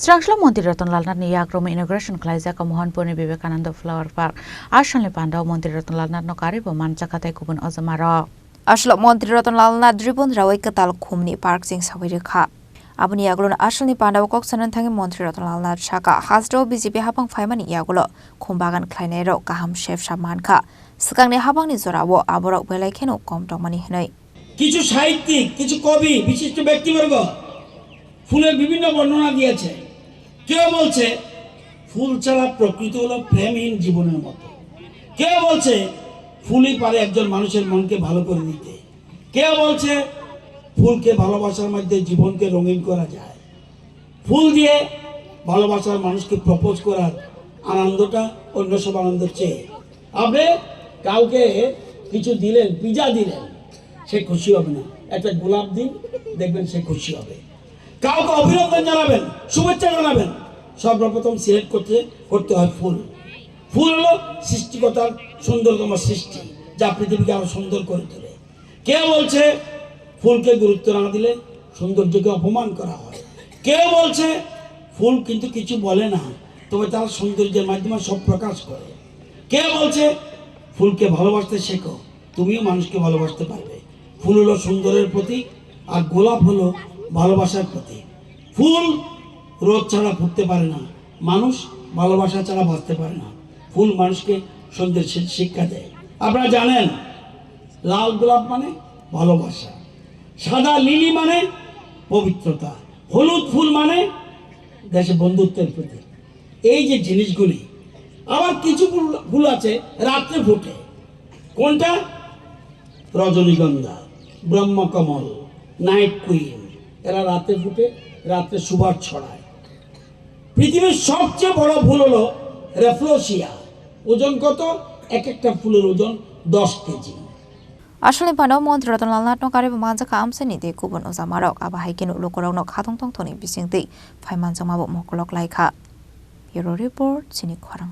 SrangsaloMantri Ratan Lal Nath niYak Romwi Inauguration Khlaijakha Mohanpur Vivekanda Flower Park Salni Pandao Mantri Ratan Lal Nath no Karwibo Manjakha Kubun Ojamrok SrangsaloMantri Ratan Lal Nath Tripura rawai katal khumni park sing sawirekha aboni yaglon asalni Pandao kok sanan thangi Mantri Ratan Lal Nath shaka hasdo BJP habang faimani yagulo khumbagan khlainai ro kaham chef samanka sikangni habangni jorabo aborok belai kheno kom tongmani hnai কিছু সাহিত্যিক কিছু কবি বিশিষ্ট ব্যক্তিবর্গ ফুলের বিভিন্ন বর্ণনা দিয়েছে কেউ বলছে ফুল ছাড়া প্রকৃতি হলো প্রেমহীন জীবনের মতো কেউ বলছে ফুলই পারে একজন মানুষের মনকে ভালো করে দিতে কেউ বলছে ফুলকে ভালোবাসার মধ্যে জীবনকে রঙিন করা যায় ফুল দিয়ে ভালোবাসার মানুষকে প্রপোজ করার আনন্দটা অন্য সব আনন্দের চেয়ে আপনি কাউকে কিছু দিলেন পিজা দিলেন সে খুশি হবে না একটা গোলাপ দিন দেখবেন সে খুশি হবে কাউকে অভিনন্দন জানাবেন শুভেচ্ছা জানাবেন সর্বপ্রথম সিলেক্ট করতে হয় ফুল ফুল হলো সৃষ্টিকর্তার সুন্দরতম সৃষ্টি যা পৃথিবীকে আরো সুন্দর করে তোলে কেউ বলছে ফুলকে গুরুত্ব না দিলে সৌন্দর্যকে অপমান করা হয় কেউ বলছে ফুল কিন্তু কিছু বলে না তবে তার সৌন্দর্যের মাধ্যমে সব প্রকাশ করে কেউ বলছে ফুলকে ভালোবাসতে শেখো তুমিও মানুষকে ভালোবাসতে পারবে ফুল হলো সুন্দরের প্রতীক আর গোলাপ হলো ভালোবাসার প্রতীক ফুল রোদ ছাড়া ফুটতে পারে না মানুষ ভালোবাসা ছাড়া বাঁচতে পারে না ফুল মানুষকে সৌন্দর্যের শিক্ষা দেয় আপনারা জানেন লাল গোলাপ মানে ভালোবাসা সাদা লিলি মানে পবিত্রতা হলুদ ফুল মানে দেশে বন্ধুত্বের প্রতীক এই যে জিনিসগুলি আবার কিছু ফুল আছে রাত্রে ফোটে কোনটা রজনীগন্ধা ব্রহ্মকমল নাইট কুইন এরা রাতে ফুটে রাতে সুবাস ছড়ায় পৃথিবীর সবচেয়ে বড় ফুল হলো রেফ্লোসিয়া ওজন কত এক একটা ফুলের ওজন 10 কেজি আসলে Pandao Mantri Ratan Lal Nath no Karwibo Manjakha amsani de Kubun Ojamrok abahai kenu lokorok no khatong tong thoni bisingti phaiman jamabo mokolok laikha Bureau Report Chini Khorang